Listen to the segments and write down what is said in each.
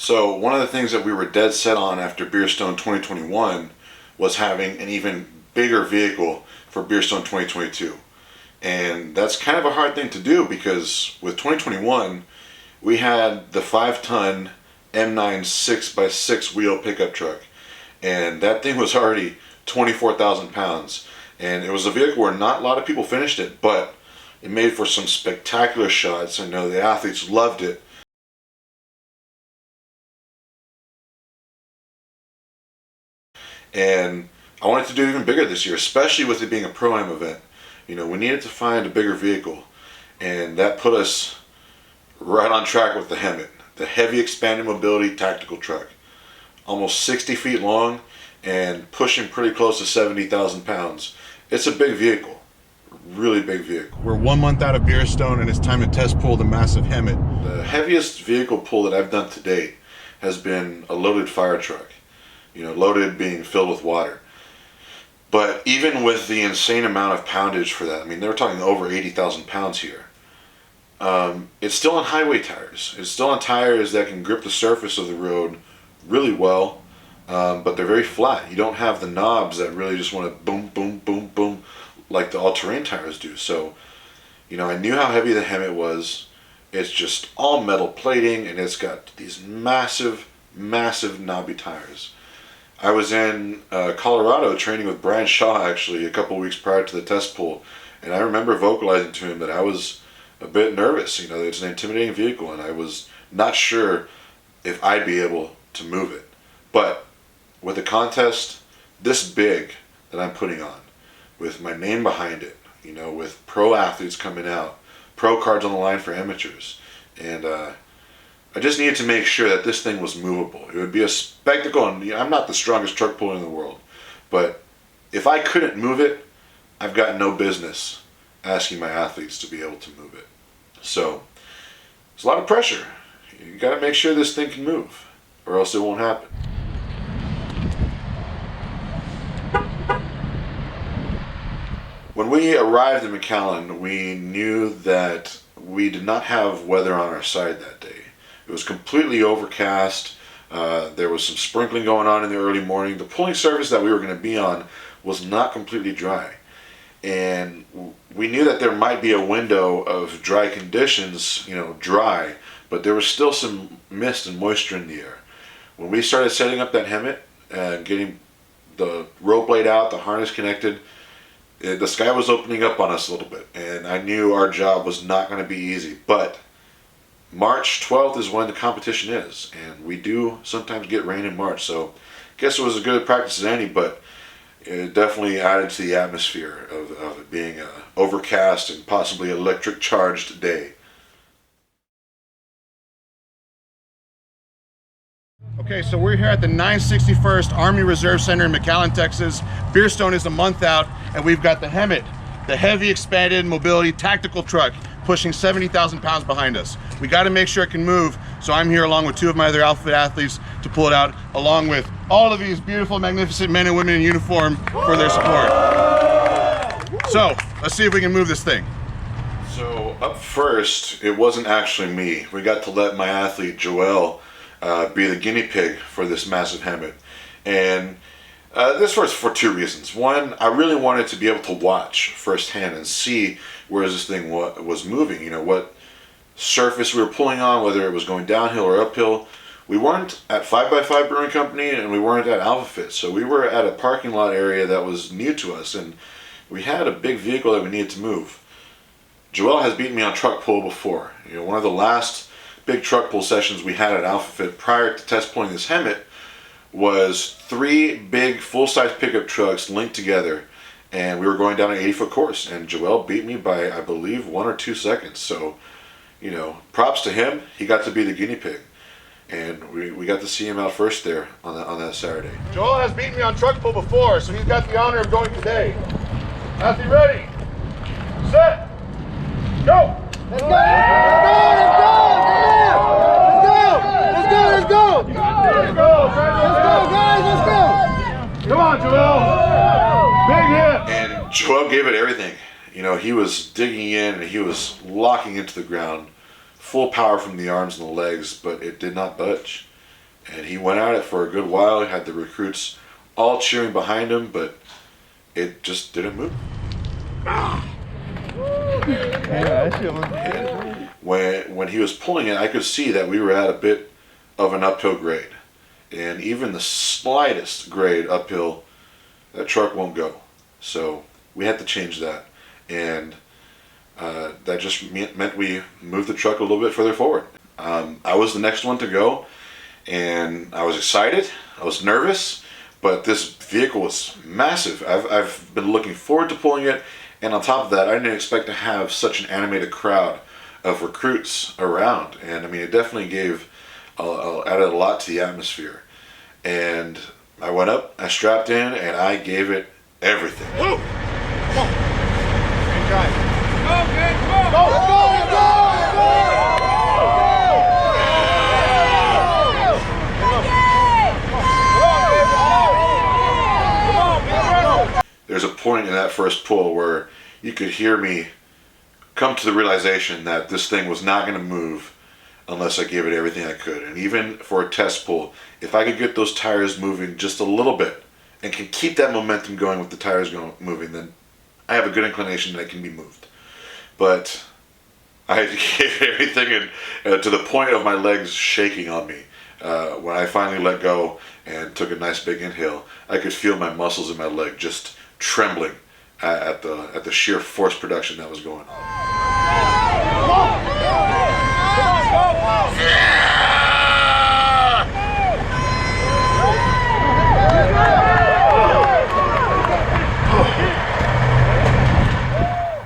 So one of the things that we were dead set on after Beerstone 2021 was having an even bigger vehicle for Beerstone 2022. And that's kind of a hard thing to do because with 2021, we had the 5-ton M9 6x6 wheel pickup truck. And that thing was already 24,000 pounds. And it was a vehicle where not a lot of people finished it, but it made for some spectacular shots. I know the athletes loved it. And I wanted to do even bigger this year, especially with it being a Pro-Am event. You know, we needed to find a bigger vehicle, and that put us right on track with the HEMTT, the Heavy Expanded Mobility Tactical Truck. Almost 60 feet long and pushing pretty close to 70,000 pounds. It's a big vehicle, really big vehicle. We're 1 month out of Beerstone and it's time to test pull the massive HEMTT. The heaviest vehicle pull that I've done to date has been a loaded fire truck. You know, loaded being filled with water. But even with the insane amount of poundage for that, I mean, they were talking over 80,000 pounds here. It's still on highway tires. It's still on tires that can grip the surface of the road really well, but they're very flat. You don't have the knobs that really just want to boom, boom, boom, boom, like the all-terrain tires do. So, you know, I knew how heavy the HEMTT was. It's just all metal plating, and it's got these massive, massive knobby tires. I was in Colorado training with Brian Shaw actually a couple weeks prior to the test pull, and I remember vocalizing to him that I was a bit nervous. You know, it's an intimidating vehicle, and I was not sure if I'd be able to move it. But with a contest this big that I'm putting on, with my name behind it, you know, with pro athletes coming out, pro cards on the line for amateurs, and I just needed to make sure that this thing was movable. It would be a spectacle, and you know, I'm not the strongest truck puller in the world, but if I couldn't move it, I've got no business asking my athletes to be able to move it. So it's a lot of pressure. You got to make sure this thing can move, or else it won't happen. When we arrived in McAllen, we knew that we did not have weather on our side that day. It was completely overcast. There was some sprinkling going on in the early morning. The pulling surface that we were going to be on was not completely dry. And we knew that there might be a window of dry conditions, you know, dry, but there was still some mist and moisture in the air. When we started setting up that HEMTT and getting the rope laid out, the harness connected, the sky was opening up on us a little bit. And I knew our job was not going to be easy, but March 12th is when the competition is, and we do sometimes get rain in March, so I guess it was as good a practice as any, but it definitely added to the atmosphere of it being an overcast and possibly electric charged day. Okay, so we're here at the 961st Army Reserve Center in McAllen, Texas. Beerstone is a month out, and we've got the HEMTT, the Heavy Expanded Mobility Tactical Truck, pushing 70,000 pounds behind us. We got to make sure it can move, so I'm here along with 2 of my other outfit athletes to pull it out, along with all of these beautiful, magnificent men and women in uniform for their support. So, let's see if we can move this thing. So, up first, it wasn't actually me. We got to let my athlete, Joel, be the guinea pig for this massive HEMTT. And this was for 2 reasons. One, I really wanted to be able to watch firsthand and see where this thing was moving, you know, what surface we were pulling on, whether it was going downhill or uphill. We weren't at 5x5 Brewing Company, and we weren't at AlphaFit, so we were at a parking lot area that was new to us, and we had a big vehicle that we needed to move. Joel has beaten me on truck pull before. You know, one of the last big truck pull sessions we had at AlphaFit prior to test pulling this HEMTT was 3 big full-size pickup trucks linked together, and we were going down an 80-foot course, and Joel beat me by, I believe, 1 or 2 seconds. So, you know, props to him. He got to be the guinea pig, and we got to see him out first there on that Saturday. Joel has beaten me on truck pull before, so he's got the honor of going today. Athlete ready, set, go! Let's go! Let's go! Let's go! Let's go! Let's go! Let's go! Let's go, guys! Let's go! Come on, Joel! Big hit! And Joel gave it everything. You know, he was digging in and he was locking into the ground, full power from the arms and the legs, but it did not budge. And he went at it for a good while. He had the recruits all cheering behind him, but it just didn't move. And when he was pulling it, I could see that we were at a bit of an uphill grade. And even the slightest grade uphill, that truck won't go. So we had to change that. And that just meant we moved the truck a little bit further forward. I was the next one to go, and I was excited, I was nervous, but this vehicle was massive. I've been looking forward to pulling it, and on top of that, I didn't expect to have such an animated crowd of recruits around. And I mean, it definitely added a lot to the atmosphere. And I went up, I strapped in, and I gave it everything. Woo! Come on. Good drive. Go, man, come on. Go, let's go, let's go, let's go. There's a point in that first pull where you could hear me come to the realization that this thing was not going to move unless I gave it everything I could. And even for a test pull, if I could get those tires moving just a little bit and can keep that momentum going with the tires moving, then I have a good inclination that it can be moved. But I gave it everything, and to the point of my legs shaking on me. When I finally let go and took a nice big inhale, I could feel my muscles in my leg just trembling at the sheer force production that was going on.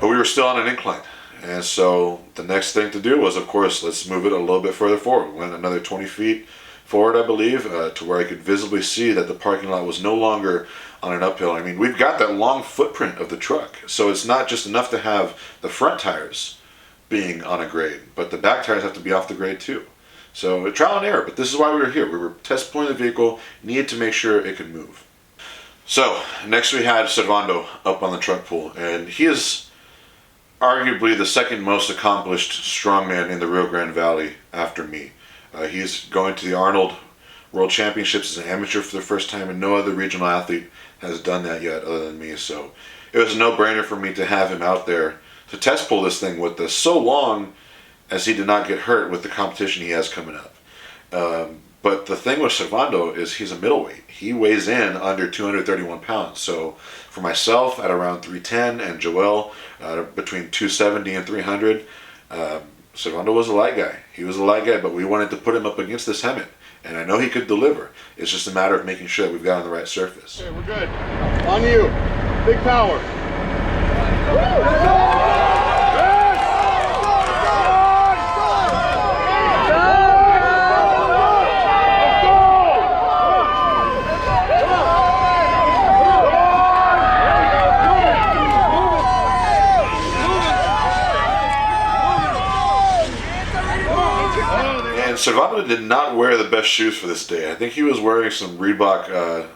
But we were still on an incline, and so the next thing to do was, of course, let's move it a little bit further forward. We went another 20 feet forward, I believe, to where I could visibly see that the parking lot was no longer on an uphill. I mean, we've got that long footprint of the truck, so it's not just enough to have the front tires being on a grade, but the back tires have to be off the grade too. So trial and error, but this is why we were here. We were test pulling the vehicle, needed to make sure it could move. So next we had Servando up on the truck pull, and he is arguably the second most accomplished strongman in the Rio Grande Valley after me. He's going to the Arnold World Championships as an amateur for the first time, and no other regional athlete has done that yet other than me. So it was a no-brainer for me to have him out there to test pull this thing with us, so long as he did not get hurt with the competition he has coming up. But the thing with Servando is he's a middleweight. He weighs in under 231 pounds. So for myself at around 310 and Joel between 270 and 300, Servando was a light guy. He was a light guy, but we wanted to put him up against this HEMTT. And I know he could deliver. It's just a matter of making sure that we've got on the right surface. Okay, we're good. On you. Big power. Let's go! Servando did not wear the best shoes for this day. I think he was wearing some Reebok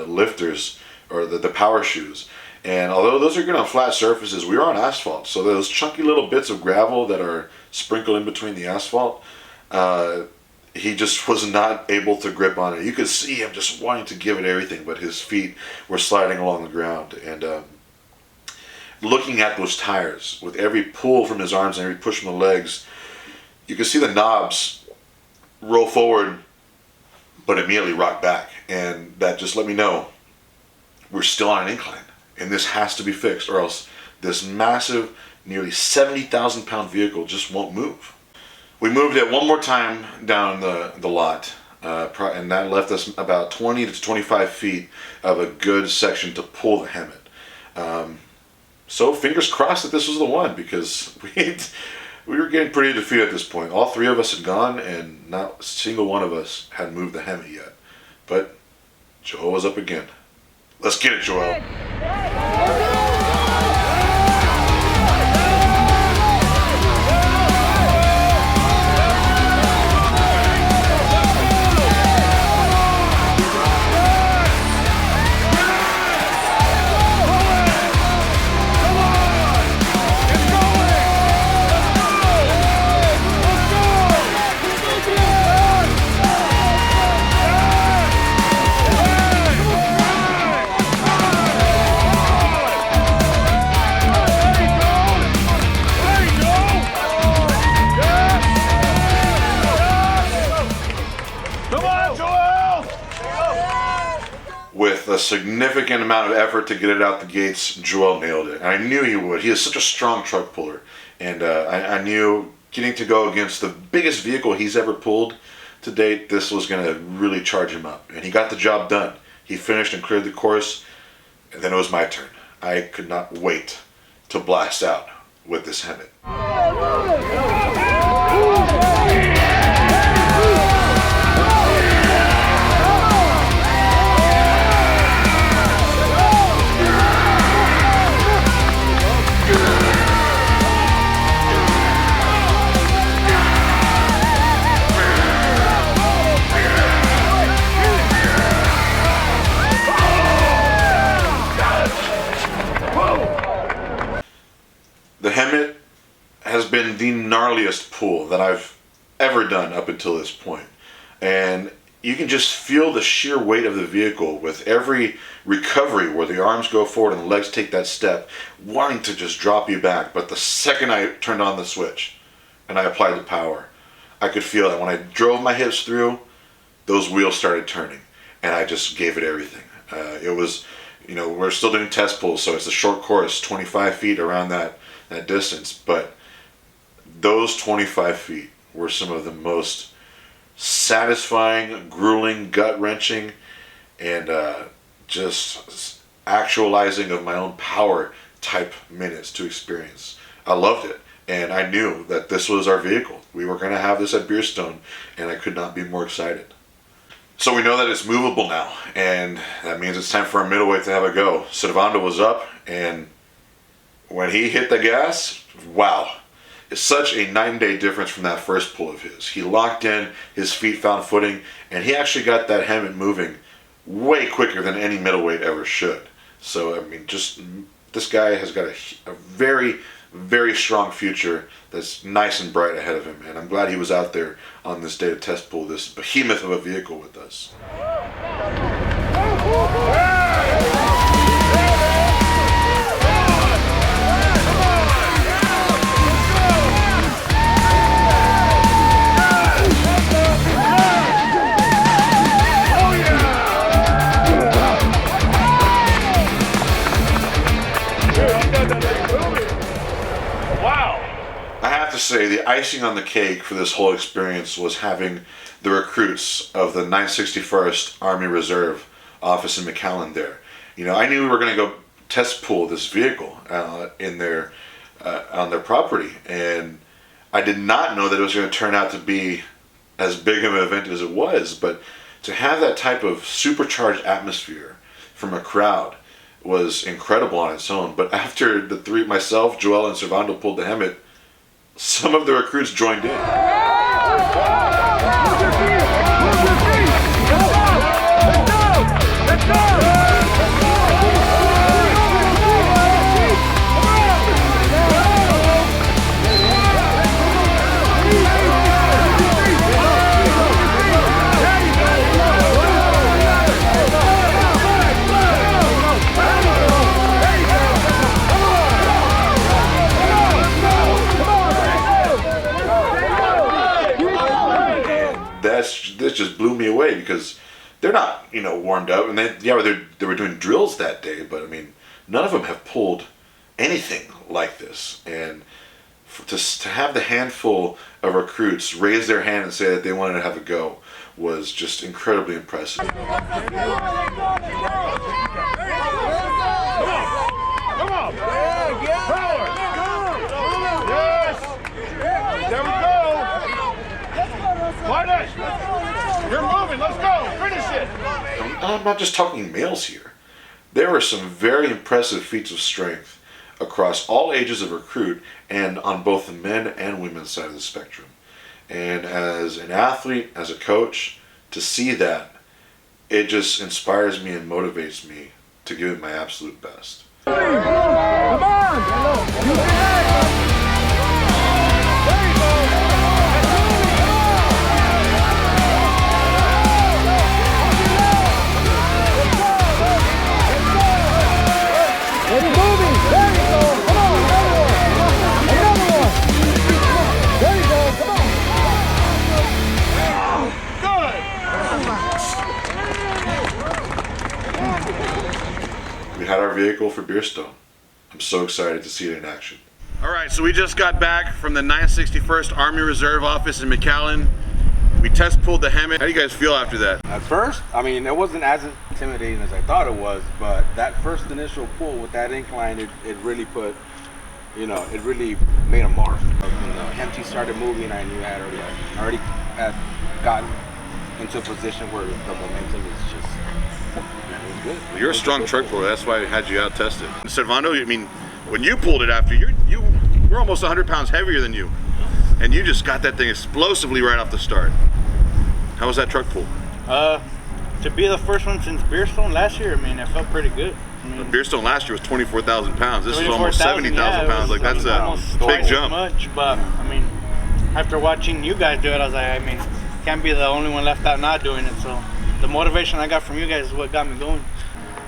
lifters, or the power shoes. And although those are good on flat surfaces, we were on asphalt. So those chunky little bits of gravel that are sprinkled in between the asphalt, he just was not able to grip on it. You could see him just wanting to give it everything, but his feet were sliding along the ground. And looking at those tires, with every pull from his arms and every push from the legs, you could see the knobs roll forward, but immediately rock back. And that just let me know we're still on an incline, and this has to be fixed, or else this massive, nearly 70,000 pound vehicle just won't move. We moved it one more time down the lot, and that left us about 20 to 25 feet of a good section to pull the HEMTT. So fingers crossed that this was the one, because we were getting pretty defeated at this point. All three of us had gone, and not a single one of us had moved the HEMTT yet. But Joel was up again. Let's get it, Joel. a significant amount of effort to get it out the gates, Joel nailed it. And I knew he would. He is such a strong truck puller. And I knew getting to go against the biggest vehicle he's ever pulled to date, this was going to really charge him up. And he got the job done. He finished and cleared the course. And then it was my turn. I could not wait to blast out with this HEMTT. The HEMTT has been the gnarliest pull that I've ever done up until this point. And you can just feel the sheer weight of the vehicle with every recovery where the arms go forward and the legs take that step, wanting to just drop you back. But the second I turned on the switch and I applied the power, I could feel that when I drove my hips through, those wheels started turning. And I just gave it everything. It was, you know, we're still doing test pulls, so it's a short course, 25 feet around that distance, but those 25 feet were some of the most satisfying, grueling, gut-wrenching, and just actualizing of my own power type minutes to experience. I loved it, and I knew that this was our vehicle. We were going to have this at Beerstone, and I could not be more excited. So we know that it's movable now, and that means it's time for our middleweight to have a go. Servando was up, and when he hit the gas, wow. It's such a night and day difference from that first pull of his. He locked in, his feet found footing, and he actually got that HEMTT moving way quicker than any middleweight ever should. So, I mean, just this guy has got a very, very strong future that's nice and bright ahead of him. And I'm glad he was out there on this day to test pull this behemoth of a vehicle with us. Say the icing on the cake for this whole experience was having the recruits of the 961st Army Reserve office in McAllen there. You know, I knew we were going to go test pull this vehicle in their on their property, and I did not know that it was going to turn out to be as big of an event as it was. But to have that type of supercharged atmosphere from a crowd was incredible on its own. But after the three, myself, Joel, and Servando pulled the HEMTT, some of the recruits joined in. Let's go! This just blew me away because they're not, you know, warmed up, and they were doing drills that day, but I mean, none of them have pulled anything like this. And to have the handful of recruits raise their hand and say that they wanted to have a go was just incredibly impressive. Come on! Power! Yes! There we go! Martin! You're moving, let's go! Finish it! I'm not just talking males here. There were some very impressive feats of strength across all ages of recruit and on both the men and women's side of the spectrum. And as an athlete, as a coach, to see that, it just inspires me and motivates me to give it my absolute best. Come on! vehicle for Beerstone. I'm so excited to see it in action. All right, so we just got back from the 961st Army Reserve office in McAllen. We test pulled the HEMTT. How do you guys feel after that? At first, I mean, it wasn't as intimidating as I thought it was, but that first initial pull with that incline, it really put, you know, it really made a mark. When the HEMTT started moving, I knew I already had gotten into a position where the momentum is just, it was good. Well, you're a strong truck puller. That's why I had you out tested. Servando, I mean, when you pulled it after, we're almost 100 pounds heavier than you. And you just got that thing explosively right off the start. How was that truck pull? To be the first one since Beerstone last year, I mean, it felt pretty good. I mean, Beerstone last year was 24,000 pounds. This is 24,000, almost 70,000 pounds. Like, that's a almost big twice jump. as much, but I mean, after watching you guys do it, I was like, I mean, can't be the only one left out not doing it. So the motivation I got from you guys is what got me going.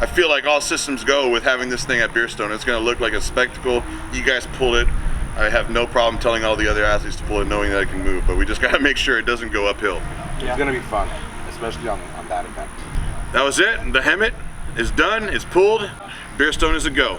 I feel like all systems go with having this thing at Beerstone. It's going to look like a spectacle. You guys pulled it. I have no problem telling all the other athletes to pull it, knowing that it can move, but we just got to make sure it doesn't go uphill. It's going to be fun, especially on that event. That was it. The HEMTT is done. It's pulled. Beerstone is a go.